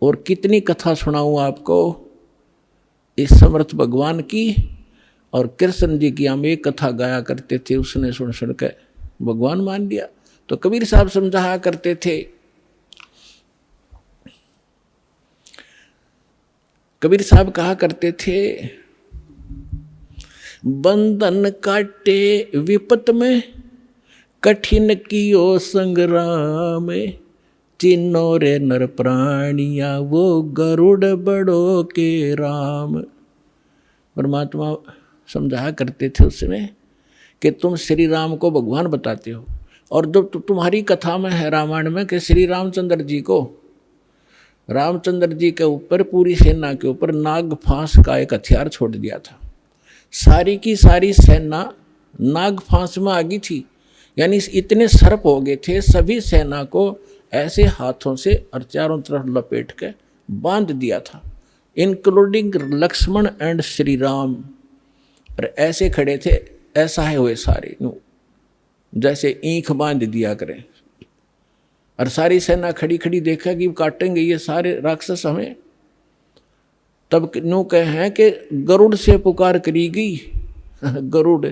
और कितनी कथा सुनाऊं आपको इस समर्थ भगवान की। और कृष्ण जी की हम एक कथा गाया करते थे, उसने सुन सुन के भगवान मान लिया। तो कबीर साहब समझाया करते थे, कबीर साहब कहा करते थे, बंधन काटे विपत में, कठिन कियो संग्राम, चिन्नो रे नर प्राणिया वो गरुड़ बड़ो के राम। परमात्मा समझाया करते थे उसमें कि तुम श्री राम को भगवान बताते हो, और जो तुम्हारी कथा में है रामायण में कि श्री रामचंद्र जी को, रामचंद्र जी के ऊपर पूरी सेना के ऊपर नाग फांस का एक हथियार छोड़ दिया था। सारी की सारी सेना नाग फांस में आ गई थी, यानी इतने सर्प हो गए थे, सभी सेना को ऐसे हाथों से और चारों तरफ लपेट के बांध दिया था, इंक्लूडिंग लक्ष्मण एंड श्री राम। और ऐसे खड़े थे, ऐसा है हुए सारे, जैसे ईंख बांध दिया करें। और सारी सेना खड़ी खड़ी देखा कि काटेंगे ये सारे राक्षस हमें। तब न्यू कहे हैं कि गरुड़ से पुकार करी गई। गरुड़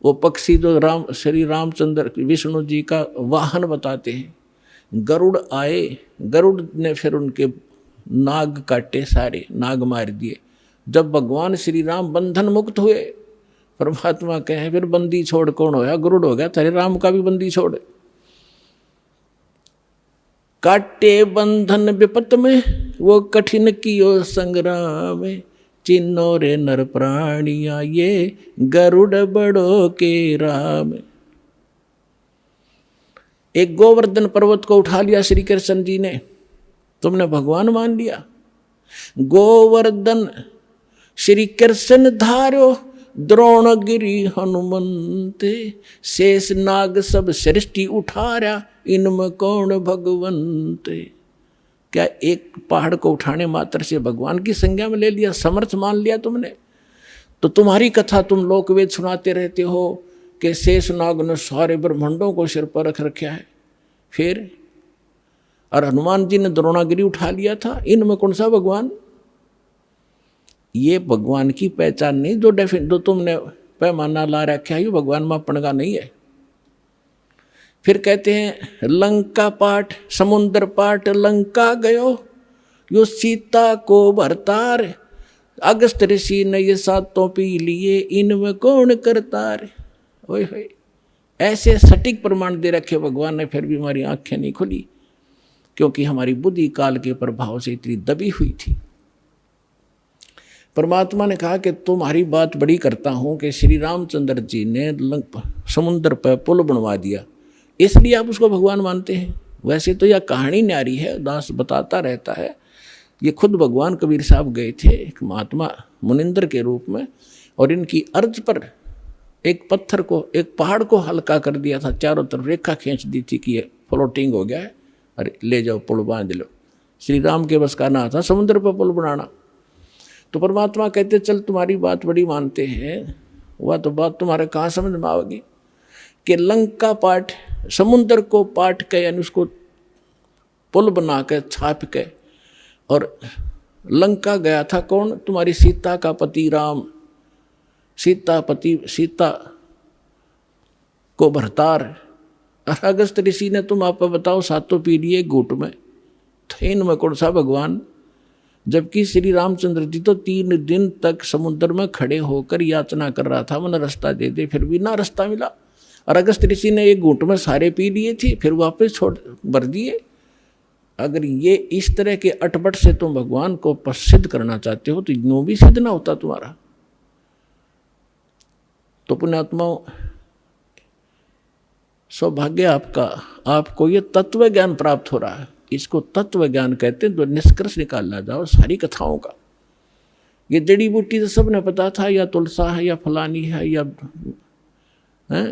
वो पक्षी जो श्री रामचंद्र विष्णु जी का वाहन बताते हैं। गरुड़ आए, गरुड़ ने फिर उनके नाग काटे, सारे नाग मार दिए। जब भगवान श्री राम बंधन मुक्त हुए, परमात्मा कहे फिर बंदी छोड़ कौन होया? गरुड़ हो गया, तेरे राम का भी बंदी छोड़। काटे बंधन विपत में, वो कठिन कियो संग्राम, चिन्नो रे नर प्राणिया ये गरुड़ बड़ो के राम। एक गोवर्धन पर्वत को उठा लिया श्री कृष्ण जी ने, तुमने भगवान मान लिया। गोवर्धन श्री कृष्ण धारो, द्रोणगिरी हनुमंते, शेष नाग सब सृष्टि उठारा, इनमें कौन भगवंते। क्या एक पहाड़ को उठाने मात्र से भगवान की संज्ञा में ले लिया, समर्थ मान लिया तुमने? तो तुम्हारी कथा तुम लोकवेद सुनाते रहते हो कि शेष नाग ने सारे ब्रह्मांडों को सिर पर रख रखा है। फिर और हनुमान जी ने द्रोणागिरी उठा लिया था, इनमें कौन सा भगवान? ये भगवान की पहचान नहीं, जो तुमने पैमाना ला रखा है, ये भगवान मापन का नहीं है। फिर कहते हैं लंका पाठ, समुद्र पाठ लंका गयो, यो सीता को भरतार, अगस्त ऋषि ने ये सातों पी लिए, इनमें कौन करतार। ओए होए, ऐसे सटीक प्रमाण दे रखे भगवान ने, फिर भी हमारी आंखें नहीं खुली, क्योंकि हमारी बुद्धि काल के प्रभाव से इतनी दबी हुई थी। परमात्मा ने कहा कि तुम्हारी बात बड़ी करता हूं कि श्री रामचंद्र जी ने समुद्र पर पुल बनवा दिया, इसलिए आप उसको भगवान मानते हैं। वैसे तो यह कहानी न्यारी है, दास बताता रहता है। ये खुद भगवान कबीर साहब गए थे एक महात्मा मुनिंदर के रूप में, और इनकी अर्ज पर एक पत्थर को, एक पहाड़ को हल्का कर दिया था, चारों तरफ रेखा खींच दी थी कि ये फ्लोटिंग हो गया है, अरे ले जाओ पुल बांध लो। श्री राम के बस का ना था समुद्र पर पुल बनाना। तो परमात्मा कहते चल तुम्हारी बात बड़ी मानते हैं, वह तो बात तुम्हारे कहाँ समझ में आवेगी कि लंका पाठ, समुद्र को पाट के, यानी उसको पुल बना के छाप के, और लंका गया था कौन? तुम्हारी सीता का पति राम, सीता को भरतार। और अगस्त ऋषि ने, तुम आप बताओ, सातों पीढ़ी एक घूट में, तो इनमें कौन सा भगवान? जबकि श्री रामचंद्र जी तो 3 दिन तक समुद्र में खड़े होकर याचना कर रहा था, मन रास्ता दे दे, फिर भी ना रास्ता मिला। और अगस्त ऋषि ने एक घूंट में सारे पी लिए थे, फिर वापस छोड़ भर दिए। अगर ये इस तरह के अटपट से तुम भगवान को प्रसिद्ध करना चाहते हो तो यूं भी सिद्ध ना होता तुम्हारा। तो पुण्यात्माओं, सौभाग्य आपका, आपको ये तत्व ज्ञान प्राप्त हो रहा है। इसको तत्व ज्ञान कहते हैं, तो निष्कर्ष निकालना जाओ सारी कथाओं का। ये जड़ी बूटी तो सबने पता था, या तुलसा है या फलानी है या है,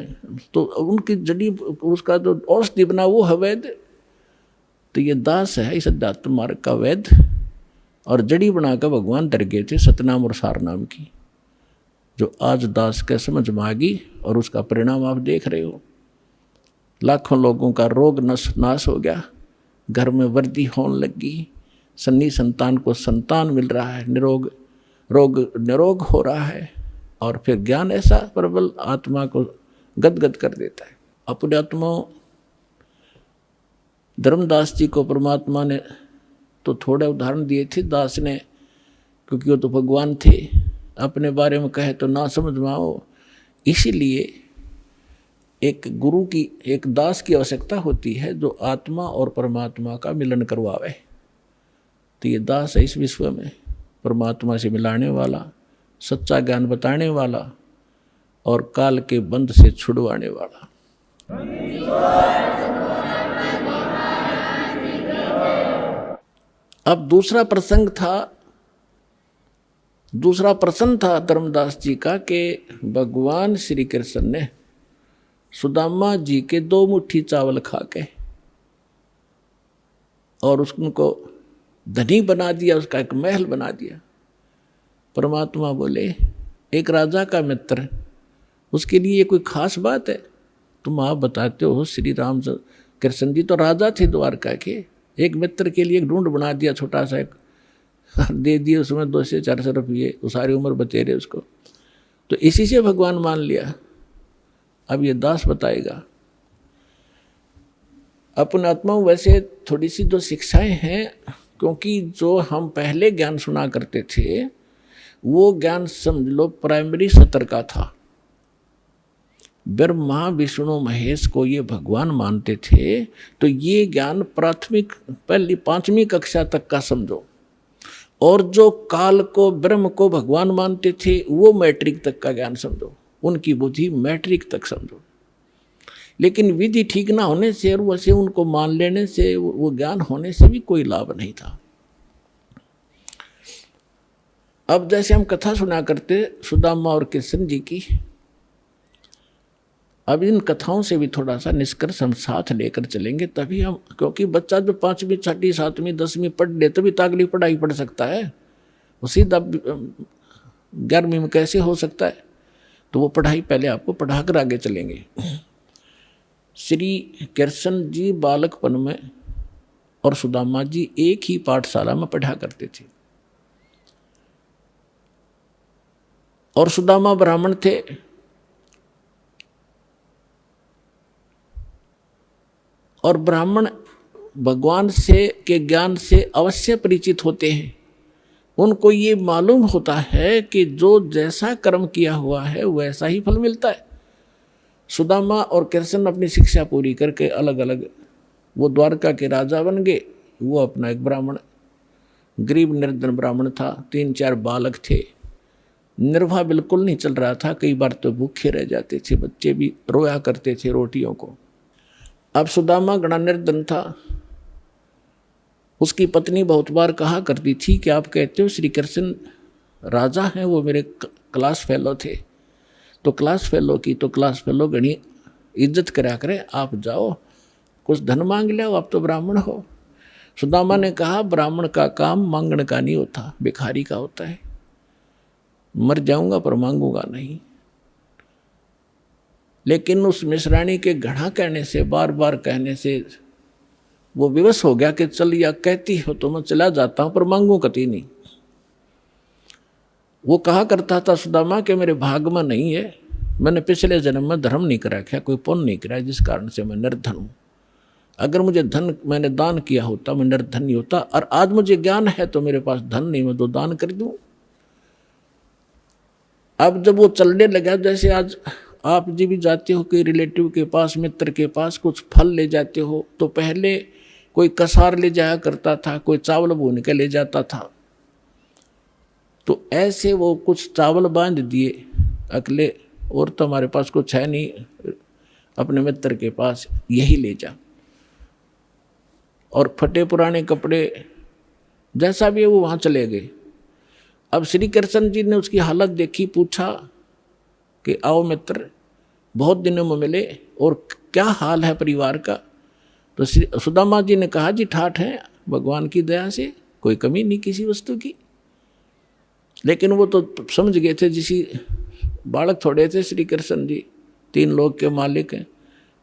तो उनकी जड़ी, उसका जो औषधि बना वो है वैद। तो ये दास है इस अध्यात्म मार्ग का वैद, और जड़ी बनाकर भगवान डर गए थे सतनाम और सारनाम की, जो आज दास के समझ में आ गई, और उसका परिणाम आप देख रहे हो। लाखों लोगों का रोग नाश हो गया, घर में वृद्धि होने लगी, सन्नी संतान को संतान मिल रहा है, निरोग हो रहा है, और फिर ज्ञान ऐसा प्रबल आत्मा को गदगद कर देता है। अपने आत्मा धर्मदास जी को परमात्मा ने तो थोड़े उदाहरण दिए थे दास ने, क्योंकि वो तो भगवान थे, अपने बारे में कहे तो ना समझ में आओ, इसीलिए एक गुरु की, एक दास की आवश्यकता होती है जो आत्मा और परमात्मा का मिलन करवावे। तो ये दास है इस विश्व में, परमात्मा से मिलाने वाला, सच्चा ज्ञान बताने वाला और काल के बंध से छुड़वाने वाला। अब दूसरा प्रसंग था धर्मदास जी का कि भगवान श्री कृष्ण ने सुदामा जी के 2 मुट्ठी चावल खा के और उनको धनी बना दिया, उसका एक महल बना दिया। परमात्मा बोले एक राजा का मित्र, उसके लिए ये कोई खास बात है? तुम आप बताते हो श्री राम कृष्ण जी तो राजा थे द्वारका के, एक मित्र के लिए एक ढूंढ बना दिया छोटा सा, एक दे दिए उसमें 200 से 400 रुपये, वो सारी उम्र बतेरे उसको, तो इसी से भगवान मान लिया। अब ये दास बताएगा अपने आत्मा वैसे थोड़ी सी जो शिक्षाएं हैं, क्योंकि जो हम पहले ज्ञान सुना करते थे वो ज्ञान समझ लो प्राइमरी स्तर का था। ब्रह्मा विष्णु महेश को ये भगवान मानते थे, तो ये ज्ञान प्राथमिक पहली 5वीं कक्षा तक का समझो, और जो काल को ब्रह्म को भगवान मानते थे वो मैट्रिक तक का ज्ञान समझो, उनकी बुद्धि मैट्रिक तक समझो। लेकिन विधि ठीक ना होने से और वैसे उनको मान लेने से, वो ज्ञान होने से भी कोई लाभ नहीं था। अब जैसे हम कथा सुना करते सुदामा और कृष्ण जी की, अब इन कथाओं से भी थोड़ा सा निष्कर्ष हम साथ लेकर चलेंगे, तभी हम, क्योंकि बच्चा जो 5वीं 6वीं 7वीं 10वीं पढ़ ले तभी तो अगली पढ़ाई पढ़ सकता है, वो सीधा 11वीं में कैसे हो सकता है? तो वो पढ़ाई पहले आपको पढ़ाकर आगे चलेंगे। श्री कृष्ण जी बालकपन में और सुदामा जी एक ही पाठशाला में पढ़ा करते थे, और सुदामा ब्राह्मण थे, और ब्राह्मण भगवान से के ज्ञान से अवश्य परिचित होते हैं। उनको ये मालूम होता है कि जो जैसा कर्म किया हुआ है वैसा ही फल मिलता है। सुदामा और कृष्ण अपनी शिक्षा पूरी करके अलग अलग वो द्वारका के राजा बन गए। वो अपना एक ब्राह्मण, गरीब निर्धन ब्राह्मण था, 3-4 बालक थे, निर्वाह बिल्कुल नहीं चल रहा था, कई बार तो भूखे रह जाते थे, बच्चे भी रोया करते थे रोटियों को। अब सुदामा गणा निर्धन था, उसकी पत्नी बहुत बार कहा करती थी कि आप कहते हो श्री कृष्ण राजा हैं, वो मेरे क्लास फेलो थे, तो क्लास फेलो गणी इज्जत करा करे, आप जाओ कुछ धन मांग लो, आप तो ब्राह्मण हो। सुदामा ने कहा ब्राह्मण का काम मांगने का नहीं होता, भिखारी का होता है, मर जाऊंगा पर मांगूंगा नहीं। लेकिन उस मिश्राणी के घड़ा कहने से, बार बार कहने से वो विवश हो गया कि चल या कहती हो तो मैं चला जाता हूं पर मांगू कभी नहीं। वो कहा करता था सुदामा कि मेरे भाग में नहीं है, मैंने पिछले जन्म में धर्म नहीं करा, क्या कोई पुण्य नहीं करा, जिस कारण से मैं निर्धन हूं। अगर मुझे धन मैंने दान किया होता मैं निर्धन नहीं होता, और आज मुझे ज्ञान है तो मेरे पास धन नहीं, मैं तो दान कर दूं। अब जब वो चलने लगा, जैसे आज आप जी भी जाते हो कोई रिलेटिव के पास, मित्र के पास कुछ फल ले जाते हो, तो पहले कोई कसार ले जाया करता था, कोई चावल भून के ले जाता था। तो ऐसे वो कुछ चावल बांध दिए अकेले, और तो हमारे पास कुछ है नहीं, अपने मित्र के पास यही ले जा। और फटे पुराने कपड़े जैसा भी है वो वहाँ चले गए। अब श्री कृष्ण जी ने उसकी हालत देखी, पूछा कि आओ मित्र, बहुत दिनों में मिले और क्या हाल है परिवार का। तो सुदामा जी ने कहा जी ठाठ है, भगवान की दया से कोई कमी नहीं किसी वस्तु की। लेकिन वो तो समझ गए थे, जिसी बालक थोड़े थे श्री कृष्ण जी, 3 लोग के मालिक हैं,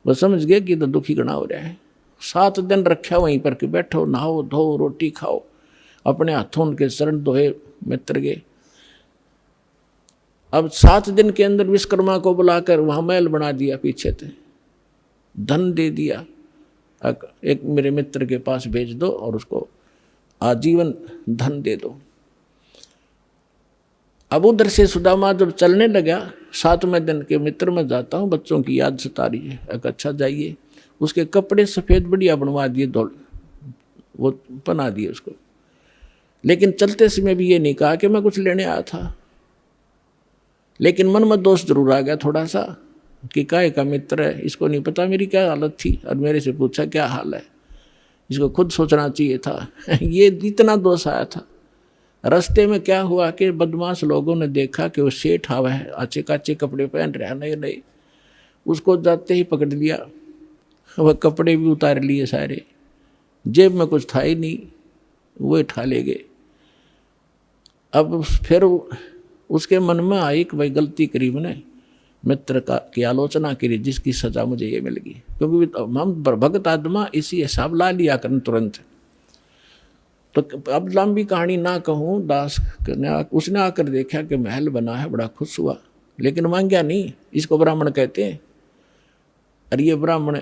वो समझ गए कि तो दुखी गणा हो रहा है। 7 दिन रखा वहीं पर कि बैठो, नहाओ धो, रोटी खाओ। अपने हाथों उनके शरण धोए, मित्र गए। अब 7 दिन के अंदर विश्वकर्मा को बुलाकर वहां महल बना दिया, पीछे थे, धन दे दिया, एक मेरे मित्र के पास भेज दो और उसको आजीवन धन दे दो। अब उधर से सुदामा जब चलने लगा, 7वें दिन के मित्र में जाता हूँ, बच्चों की याद सता रही है। अच्छा जाइए, उसके कपड़े सफ़ेद बढ़िया बनवा दिए, दौड़ वो बना दिए उसको, लेकिन चलते समय भी ये नहीं कहा कि मैं कुछ लेने आया था। लेकिन मन में दोष जरूर आ गया थोड़ा सा कि काहे का मित्र है, इसको नहीं पता मेरी क्या हालत थी और मेरे से पूछा क्या हाल है, इसको खुद सोचना चाहिए था। ये इतना दोष आया था। रास्ते में क्या हुआ कि बदमाश लोगों ने देखा कि वो सेठ आवा है, अच्छे काचे कपड़े पहन रहा है, नए नए, उसको जाते ही पकड़ लिया। वह कपड़े भी उतार लिए सारे, जेब में कुछ था ही नहीं, वो उठा ले गए। अब फिर उसके मन में आई कि भाई गलती करी मैंने, मित्र का की आलोचना करी, जिसकी सजा मुझे ये मिल गई। क्योंकि हम भगत आत्मा इसी हिसाब ला लिया करन तुरंत। तो अब लंबी कहानी ना कहूँ, दास उसने आकर देखा कि महल बना है, बड़ा खुश हुआ, लेकिन मांगा नहीं। इसको ब्राह्मण कहते हैं। अरे ये ब्राह्मण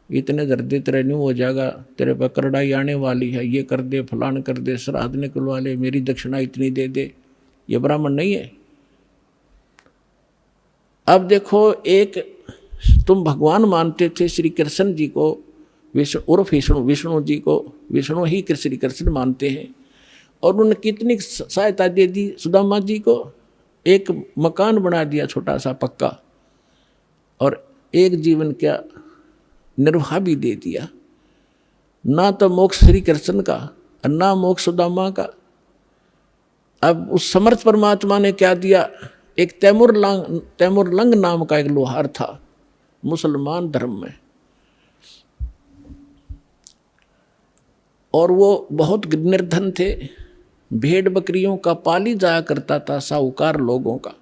इतने दर्दे तेरे नहीं हो जाएगा, तेरे पर करड़ाई आने वाली है, ये कर दे, फलान कर दे, श्राद्ध निकलवा ले, मेरी दक्षिणा इतनी दे दे, ये ब्राह्मण नहीं है। अब देखो, एक तुम भगवान मानते थे श्री कृष्ण जी को, विष्णु उर्फ विष्णु जी को, विष्णु ही श्री कृष्ण मानते हैं, और उन्होंने कितनी सहायता दे दी सुदामा जी को। एक मकान बना दिया छोटा सा पक्का, और एक जीवन का निर्वाह भी दे दिया। ना तो मोक्ष श्री कृष्ण का और ना मोक्ष सुदामा का। अब उस समर्थ परमात्मा ने क्या दिया, एक तैमुरलंग नाम का एक लोहार था मुसलमान धर्म में, और वो बहुत निर्धन थे, भेड़ बकरियों का पाली जाया करता था साहूकार लोगों का।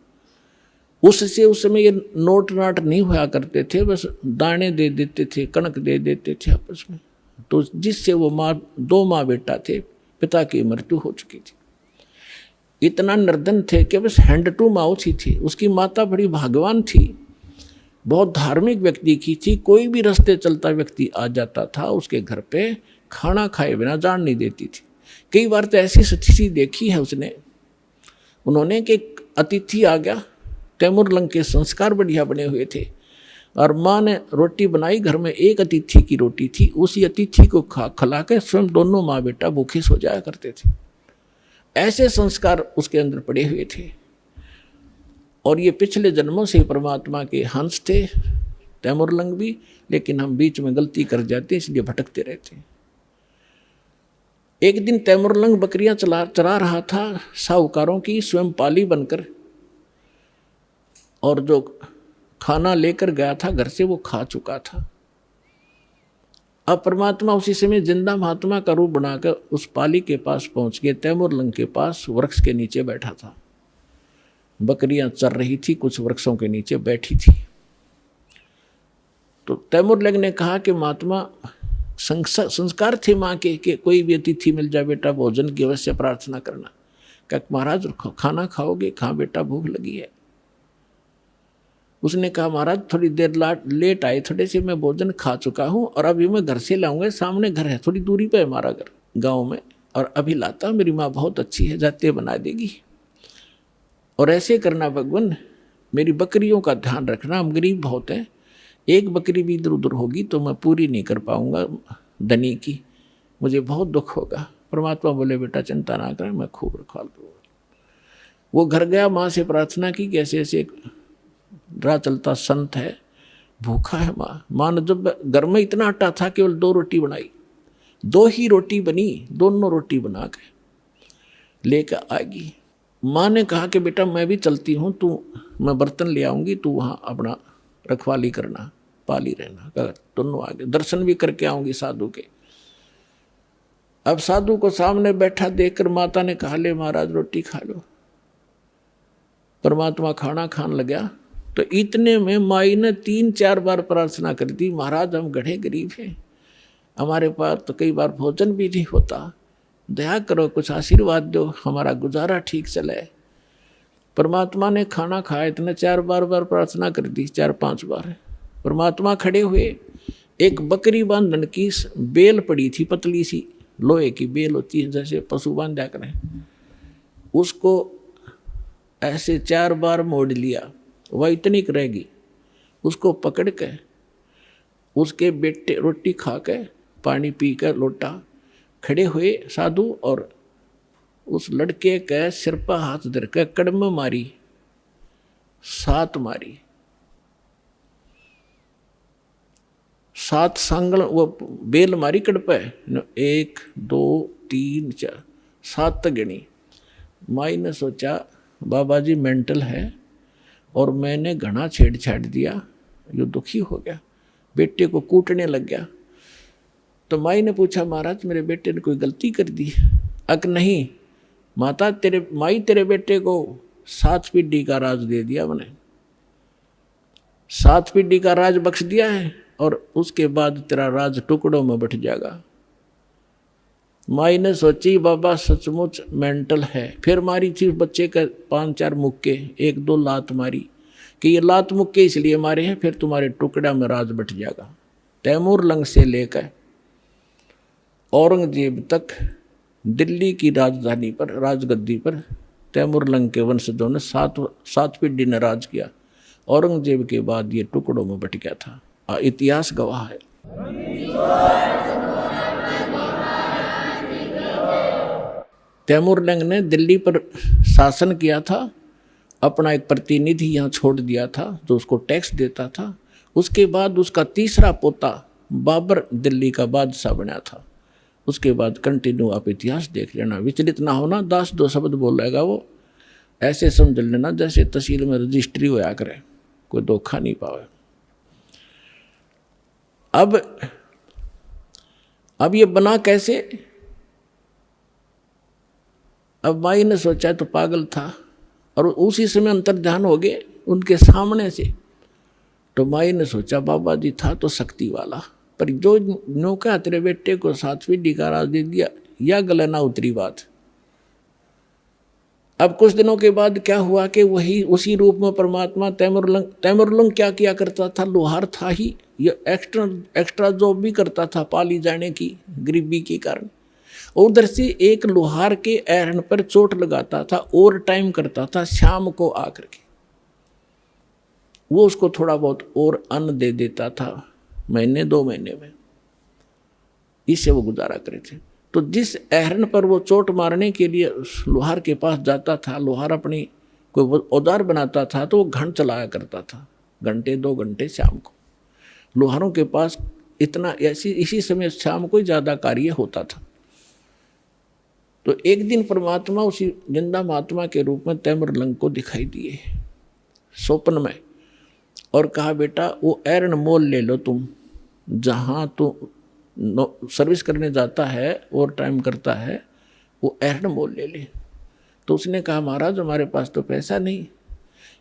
उससे उस समय ये नोट नाट नहीं हुआ करते थे, बस दाने दे देते थे, कणक दे देते थे आपस में। तो जिससे वो 2 माँ बेटा थे, पिता की मृत्यु हो चुकी थी। इतना निर्धन थे कि बस हैंड टू माउथ ही थी। उसकी माता बड़ी भाग्यवान थी, बहुत धार्मिक व्यक्ति की थी। कोई भी रास्ते चलता व्यक्ति आ जाता था उसके घर पे, खाना खाए बिना जान नहीं देती थी। कई बार तो ऐसी स्थिति देखी है उन्होंने कि अतिथि आ गया, तैमुरलंग के संस्कार बढ़िया बने हुए थे, और माँ ने रोटी बनाई, घर में एक अतिथि की रोटी थी, उसी अतिथि को खिला के स्वयं दोनों माँ बेटा भूखे सो जाया करते थे। ऐसे संस्कार उसके अंदर पड़े हुए थे। और ये पिछले जन्मों से परमात्मा के हंस थे तैमुरलंग भी, लेकिन हम बीच में गलती कर जाते इसलिए भटकते रहते हैं। एक दिन तैमुरलंग बकरियां चरा रहा था साहूकारों की, स्वयं पाली बनकर, और जो खाना लेकर गया था घर से वो खा चुका था। अब परमात्मा उसी समय जिंदा महात्मा का रूप बनाकर उस पाली के पास पहुंच गए। तैमुरलंग के पास वृक्ष के नीचे बैठा था, बकरियां चर रही थी, कुछ वृक्षों के नीचे बैठी थी। तो तैमुरलंग ने कहा कि महात्मा, संस्कार थे माँ के कि कोई भी अतिथि मिल जाए बेटा भोजन की अवश्य प्रार्थना करना। क्या महाराज खाना खाओगे? कहाँ बेटा, भूख लगी है। उसने कहा महाराज थोड़ी देर लेट आए, थोड़े से मैं भोजन खा चुका हूँ और अभी मैं घर से लाऊंगा, सामने घर है, थोड़ी दूरी पे है हमारा घर गाँव में, और अभी लाता हूँ। मेरी माँ बहुत अच्छी है, जाते बना देगी। और ऐसे करना भगवान, मेरी बकरियों का ध्यान रखना, हम गरीब बहुत हैं, एक बकरी भी इधर उधर होगी तो मैं पूरी नहीं कर पाऊंगा धनी की, मुझे बहुत दुख होगा। परमात्मा बोले बेटा चिंता ना करें, मैं खूब रखवाल करूँगा। वो घर गया, माँ से प्रार्थना की कि ऐसे ऐसे राह चलता संत है, भूखा है। माँ ने जब घर में इतना आटा था केवल 2 रोटी बनाई, 2 ही रोटी बनी, दोनों रोटी बना के लेकर आएगी। माँ ने कहा कि बेटा मैं भी चलती हूँ, मैं बर्तन ले आऊँगी, तू वहाँ अपना रखवाली करना, पाली रहना। दोनों आगे दर्शन भी करके आऊँगी साधु के। अब साधु को सामने बैठा देखकर माता ने कहा ले महाराज रोटी खा लो। परमात्मा खाना खान लगा तो इतने में माई ने 3-4 बार प्रार्थना कर दी, महाराज हम गढ़े गरीब हैं, हमारे पास तो कई बार भोजन भी नहीं होता, दया करो, कुछ आशीर्वाद दो, हमारा गुजारा ठीक चले। परमात्मा ने खाना खाया, इतने 4 बार प्रार्थना कर दी, 4-5 बार। परमात्मा खड़े हुए, एक बकरी बांधन की बेल पड़ी थी, पतली सी लोहे की बेल होती है जैसे पशु बांधा करें, उसको ऐसे 4 बार मोड़ लिया, वह इतनी रहेगी। उसको पकड़ के उसके बेटे रोटी खा के पानी पी कर लोटा खड़े हुए साधु, और उस लड़के के सिर पर हाथ धर के कड़म मारी, 7 मारी, 7 सांगल वो बेल मारी कड़ पे, 1 2 3 4 7 तक गिनी। माई ने सोचा बाबा जी मेंटल है और मैंने घना छेड़छाड़ दिया, यो दुखी हो गया, बेटे को कूटने लग गया। तो माई ने पूछा महाराज मेरे बेटे ने कोई गलती कर दी? अक नहीं माता, तेरे बेटे को 7 पीढ़ी का राज दे दिया मैंने, 7 पीढ़ी का राज बख्श दिया है, और उसके बाद तेरा राज टुकड़ों में बट जाएगा। माई ने सोची बाबा सचमुच मेंटल है। फिर मारी थी बच्चे का 5-4 मुक्के, 1-2 लात मारी कि ये लात मुक्के इसलिए मारे हैं, फिर तुम्हारे टुकड़ा में राज बट जाएगा। तैमूर लंग से लेकर औरंगजेब तक दिल्ली की राजधानी पर, राजगद्दी पर तैमूर लंग के वंशजों ने 7 पीढ़ी ने राज किया। औरंगजेब के बाद ये टुकड़ों में बट गया था, इतिहास गवाह है। तैमूर लंग ने दिल्ली पर शासन किया था, अपना एक प्रतिनिधि यहाँ छोड़ दिया था जो उसको टैक्स देता था। उसके बाद उसका तीसरा पोता बाबर दिल्ली का बादशाह बना था। उसके बाद कंटिन्यू आप इतिहास देख लेना, विचलित ना होना, 10-2 शब्द बोलेगा वो, ऐसे समझ लेना जैसे तहसील में रजिस्ट्री होया करे, कोई धोखा नहीं पावे। अब ये बना कैसे? अब माई ने सोचा तो पागल था, और उसी समय अंतर्ध्यान हो गए उनके सामने से। तो माई ने सोचा बाबा जी था तो शक्ति वाला, पर जो नौका तेरे बेटे को 7 पीढ़ी का राज दे दिया, या गले ना उतरी बात। अब कुछ दिनों के बाद क्या हुआ कि वही उसी रूप में परमात्मा तैमूरलंग क्या किया करता था, लोहार था ही, ये एक्स्ट्रा जॉब भी करता था पाली जाने की गरीबी के कारण। उधर से एक लोहार के एरन पर चोट लगाता था, ओवर टाइम करता था, शाम को आकर के वो उसको थोड़ा बहुत और अन्न दे देता था, 1-2 महीने में, इससे वो गुजारा करे थे। तो जिस एरन पर वो चोट मारने के लिए लोहार के पास जाता था, लोहार अपनी कोई औजार बनाता था तो वो घंट चलाया करता था, 1-2 घंटे शाम को। लोहारों के पास इतना इसी समय शाम को ज़्यादा कार्य होता था। तो एक दिन परमात्मा उसी जिंदा महात्मा के रूप में तैमूरलंग को दिखाई दिए स्वप्न में, और कहा बेटा वो एरन मोल ले लो तुम, जहाँ तू सर्विस करने जाता है और टाइम करता है, वो एरन मोल ले ले। तो उसने कहा महाराज हमारे पास तो पैसा नहीं,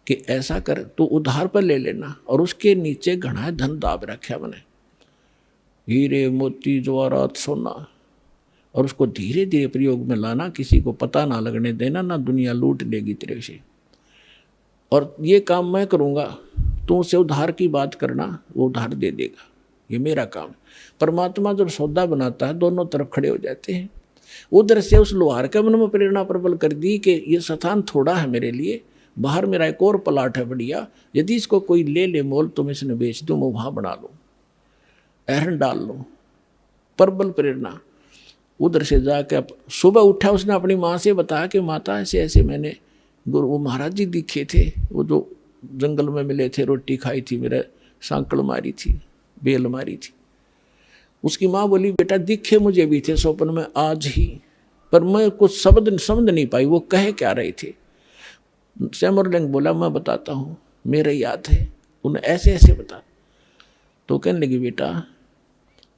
कि ऐसा कर तो उधार पर ले लेना, और उसके नीचे घना धन दाब रखा मैंने, हीरे मोती जवाहरात सोना, और उसको धीरे धीरे प्रयोग में लाना, किसी को पता ना लगने देना, ना दुनिया लूट लेगी तेरे से, और ये काम मैं करूँगा, तू उसे उधार की बात करना, वो उधार दे देगा, ये मेरा काम। परमात्मा जब सौदा बनाता है दोनों तरफ खड़े हो जाते हैं। उधर से उस लोहार के मन में प्रेरणा प्रबल कर दी कि ये स्थान थोड़ा है मेरे लिए, बाहर मेरा एक और प्लाट है बढ़िया, यदि इसको कोई ले ले मोल तो मैं इसने बेच दूँ, मैं वहाँ बना लूँ, एरन डाल लूँ। प्रबल प्रेरणा। उधर से जाके सुबह उठा, उसने अपनी माँ से बताया कि माता ऐसे ऐसे मैंने गुरु वो महाराज जी दिखे थे, वो जो जंगल में मिले थे, रोटी खाई थी, मेरे सांकड़ मारी थी, बेल मारी थी। उसकी माँ बोली बेटा दिखे मुझे भी थे स्वप्न में आज ही, पर मैं कुछ शब्द समझ नहीं पाई वो कहे क्या रहे थे। तैमूरलंग बोला मैं बताता हूँ, मेरे याद है, उन्हें ऐसे ऐसे बता। तो कहने लगी बेटा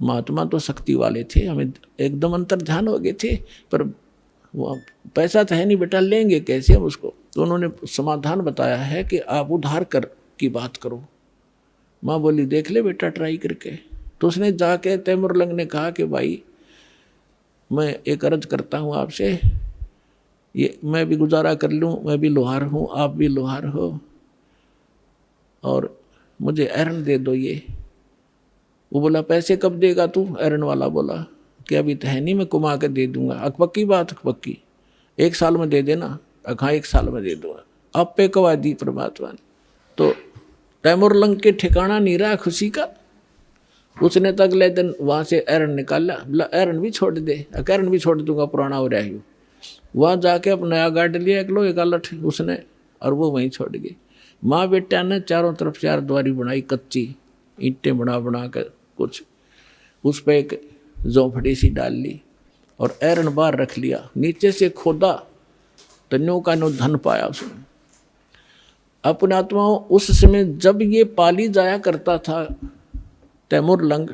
महात्मा तो शक्ति वाले थे, हमें एकदम अंतर्ध्यान हो गए थे, पर वो पैसा तो है नहीं बेटा, लेंगे कैसे हम उसको। तो उन्होंने समाधान बताया है कि आप उधार कर की बात करो। माँ बोली देख ले बेटा ट्राई करके। तो उसने जाके तैमूरलंग ने कहा कि भाई मैं एक अर्ज करता हूँ आपसे, ये मैं भी गुजारा कर लूँ, मैं भी लोहार हूँ, आप भी लोहार हो, और मुझे एरन दे दो ये। वो बोला पैसे कब देगा तू? एरन वाला बोला कि अभी तो है नहीं, मैं कुमा के दे दूंगा। पक्की बात? पक्की, 1 साल में दे देना। हाँ 1 साल में दे दूंगा। अब पे कवा दी परमात्मा ने। तो तैमूर लंग के ठिकाना नहीं रहा खुशी का। उसने तो अगले दिन वहाँ से एरन निकाला, बोला एरन भी छोड़ दे। एरन भी छोड़ दूंगा, पुराना हो रहा है। वहाँ जाके अपना नया गाड़ लिया, एक लोहे का लठ उसने, और वो वहीं छोड़ गई। माँ बेटा ने चारों तरफ 4 द्वारी बनाई, कच्ची ईंटें बना बना कर कुछ, उस पर एक झोंपड़ी सी डाल ली और एरन बाहर रख लिया। नीचे से खोदा तो न्यो का न्यो धन पाया उसने। अपने आत्माओं, उस समय जब ये पाली जाया करता था तैमूर लंग,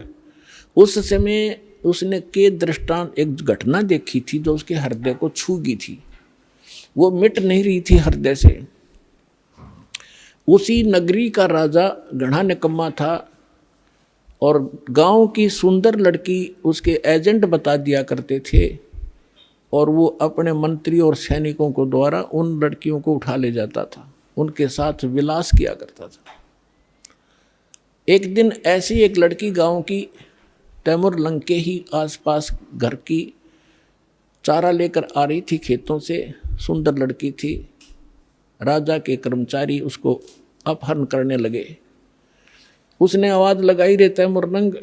उस समय उसने के दृष्टांत एक घटना देखी थी जो उसके हृदय को छू गई थी, वो मिट नहीं रही थी हृदय से। उसी नगरी का राजा घना निकम्मा था और गांव की सुंदर लड़की उसके एजेंट बता दिया करते थे, और वो अपने मंत्री और सैनिकों को द्वारा उन लड़कियों को उठा ले जाता था, उनके साथ विलास किया करता था। एक दिन ऐसी एक लड़की गांव की तैमूर लंग के ही आसपास घर की चारा लेकर आ रही थी खेतों से। सुंदर लड़की थी। राजा के कर्मचारी उसको अपहरण करने लगे। उसने आवाज़ लगाई, रे तैमूर लंग,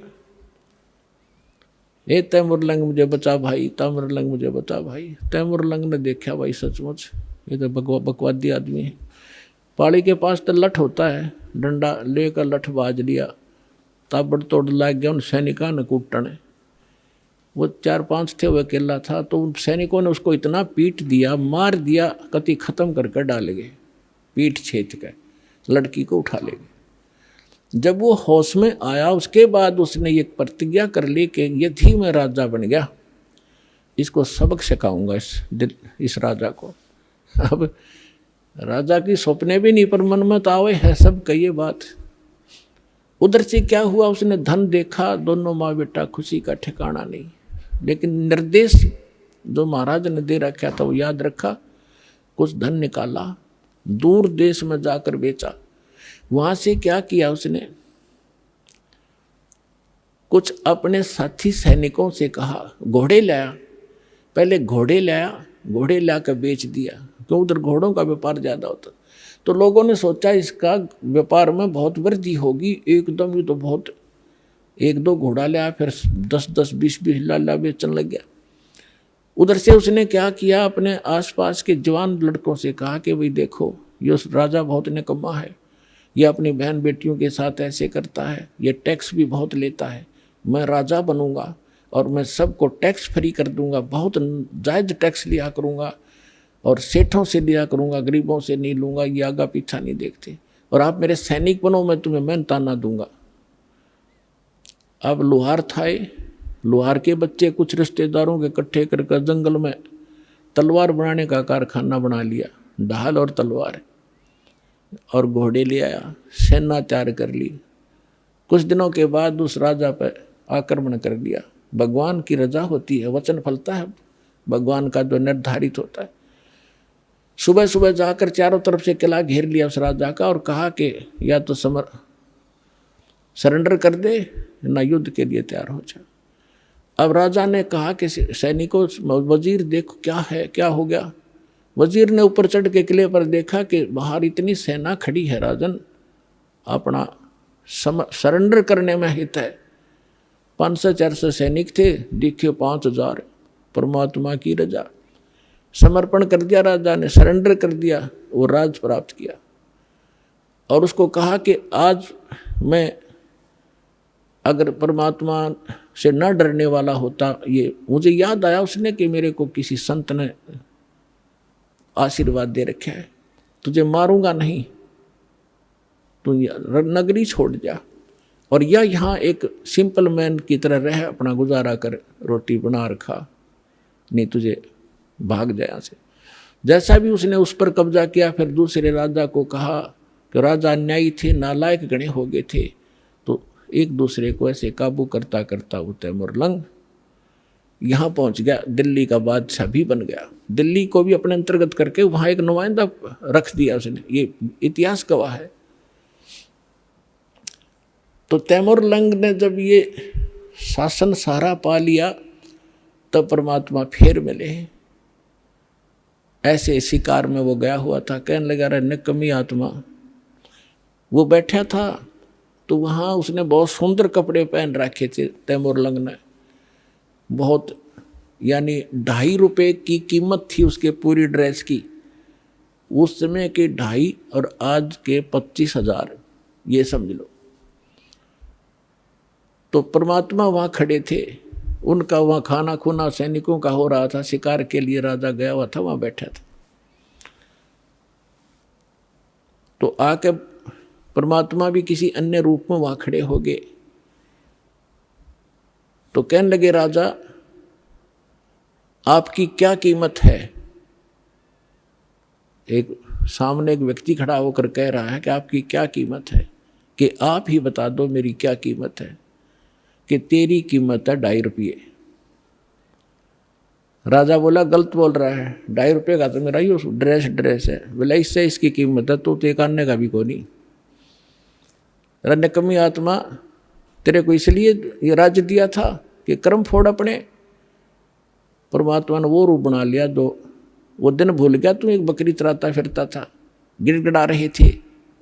ए तैमूर लंग मुझे बचा भाई, तैमूर लंग मुझे बचा भाई। तैमूर लंग ने देखा भाई सचमुच ये तो बकवादी आदमी है। पाड़ी के पास तो लठ होता है, डंडा लेकर लठ बाज लिया, ताबड़तोड़ लाग गया उन सैनिकों ने कूटने। वो 4-5 थे, वो अकेला था। तो उन सैनिकों ने उसको इतना पीट दिया, मार दिया, कति ख़त्म करके डाल गए, पीठ छेद कर लड़की को उठा ले गए। जब वो होश में आया उसके बाद उसने ये प्रतिज्ञा कर ली कि यदि मैं राजा बन गया, इसको सबक सिखाऊंगा इस राजा को। अब राजा की सपने भी नहीं, पर मन में तो आवे है सब कहिए बात। उधर से क्या हुआ, उसने धन देखा, दोनों माँ बेटा खुशी का ठिकाना नहीं। लेकिन निर्देश जो महाराज ने दे रखा था वो याद रखा, कुछ धन निकाला, दूर देश में जाकर बेचा। वहां से क्या किया उसने, कुछ अपने साथी सैनिकों से कहा घोड़े लाया। पहले घोड़े लाया, घोड़े लाकर बेच दिया, क्यों उधर घोड़ों का व्यापार ज़्यादा होता। तो लोगों ने सोचा इसका व्यापार में बहुत वृद्धि होगी, एकदम ही तो बहुत 1-2 घोड़ा लाया, फिर 10-10, 20-20 लाला बेचने लग गया। उधर से उसने क्या किया, अपने आसपास के जवान लड़कों से कहा कि भाई देखो ये राजा बहुत निकम्मा है, ये अपनी बहन बेटियों के साथ ऐसे करता है, ये टैक्स भी बहुत लेता है। मैं राजा बनूंगा और मैं सबको टैक्स फ्री कर दूंगा, बहुत जायज़ टैक्स लिया करूंगा और सेठों से लिया करूंगा, गरीबों से नहीं लूँगा, ये आगा पीछा नहीं देखते। और आप मेरे सैनिक बनो, मैं तुम्हें मेहनताना दूंगा। अब लोहार था, लोहार के बच्चे कुछ रिश्तेदारों के इकट्ठे करके जंगल में तलवार बनाने का कारखाना बना लिया, ढाल और तलवार और घोड़े ले आया, सेना तैयार कर ली। कुछ दिनों के बाद उस राजा पर आक्रमण कर दिया। भगवान की रजा होती है, वचन फलता है भगवान का जो निर्धारित होता है। सुबह सुबह जाकर चारों तरफ से किला घेर लिया उस राजा का और कहा कि या तो सरेंडर कर दे ना युद्ध के लिए तैयार हो जा। अब राजा ने कहा कि सैनिकों, वजीर देखो क्या है, क्या हो गया। वजीर ने ऊपर चढ़ के किले पर देखा कि बाहर इतनी सेना खड़ी है राजन, अपना सरेंडर करने में हित है। 500-400 सैनिक थे, दिखे 5000। परमात्मा की रजा, समर्पण कर दिया राजा ने, सरेंडर कर दिया, वो राज प्राप्त किया। और उसको कहा कि आज मैं अगर परमात्मा से न डरने वाला होता, ये मुझे याद आया उसने कि मेरे को किसी संत ने आशीर्वाद दे रखा है, तुझे मारूंगा नहीं, तू नगरी छोड़ जा और या यहाँ एक सिंपल मैन की तरह रह, अपना गुजारा कर, रोटी बना रखा, नहीं तुझे भाग जाए यहाँ से। जैसा भी उसने उस पर कब्जा किया, फिर दूसरे राजा को कहा कि राजा अन्यायी थे, नालायक गणे हो गए थे। तो एक दूसरे को ऐसे काबू करता करता वो तैमूर लंग यहाँ पहुँच गया, दिल्ली का बादशाह भी बन गया, दिल्ली को भी अपने अंतर्गत करके वहाँ एक नुमाइंदा रख दिया उसने, ये इतिहास गवाह है। तो तैमूर लंग ने जब ये शासन सहारा पा लिया तब परमात्मा फिर मिले। ऐसे शिकार में वो गया हुआ था, कहने लगा रे निकम्मी आत्मा। वो बैठा था तो वहाँ उसने बहुत सुंदर कपड़े पहन रखे थे तैमूर लंग ने, बहुत, यानी 2.5 रुपये की कीमत थी उसके पूरी ड्रेस की, उस समय के 2.5 और आज के 25,000, ये समझ लो। तो परमात्मा वहाँ खड़े थे, उनका वहाँ खाना खुना सैनिकों का हो रहा था, शिकार के लिए राजा गया हुआ था, वहाँ बैठा था। तो आके परमात्मा भी किसी अन्य रूप में वहाँ खड़े हो गए। तो कहने लगे राजा आपकी क्या कीमत है। एक सामने एक व्यक्ति खड़ा होकर कह रहा है कि आपकी क्या कीमत है, कि आप ही बता दो मेरी क्या कीमत है, कि तेरी कीमत है 2.5 रुपये। राजा बोला गलत बोल रहा है, 2.5 रुपये का तो मेरा ही ड्रेस है, बोला इससे इसकी कीमत है, तो एक आने का भी को नहीं। निकम्मी आत्मा, तेरे को इसलिए ये राज्य दिया था कि कर्म फोड़ अपने। परमात्मा ने वो रूप बना लिया, दो वो दिन भूल गया तू एक बकरी चराता फिरता था, गिड़गिड़ा रहे थे,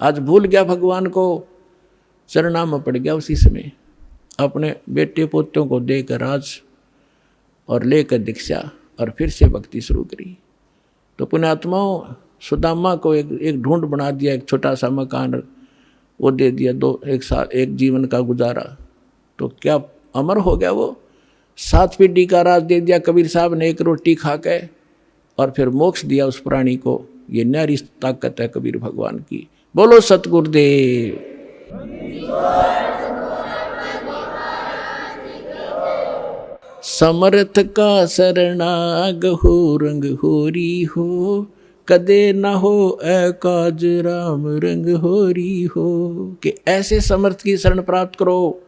आज भूल गया भगवान को, चरणा में पड़ गया उसी समय, अपने बेटे पोतों को देकर आज और लेकर दीक्षा, और फिर से भक्ति शुरू करी। तो पुण्यात्माओं, सुदामा को एक ढूंढ बना दिया, एक छोटा सा मकान वो दे दिया, 1 साल एक जीवन का गुजारा, तो क्या अमर हो गया वो। 7 पीढ़ी का राज दे दिया कबीर साहब ने, एक रोटी खा के, और फिर मोक्ष दिया उस प्राणी को। ये न्यारी ताकत है कबीर भगवान की। बोलो सतगुरुदेव। समर्थ का शरणाग हो रंग होरी हो, कदे न हो एकाज राम रंग होरी हो। कि ऐसे समर्थ की शरण प्राप्त करो,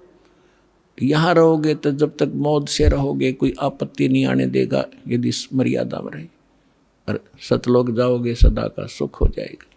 यहाँ रहोगे तो जब तक मौत से रहोगे कोई आपत्ति नहीं आने देगा, यदि मर्यादा में रहे, और सतलोक जाओगे सदा का सुख हो जाएगा।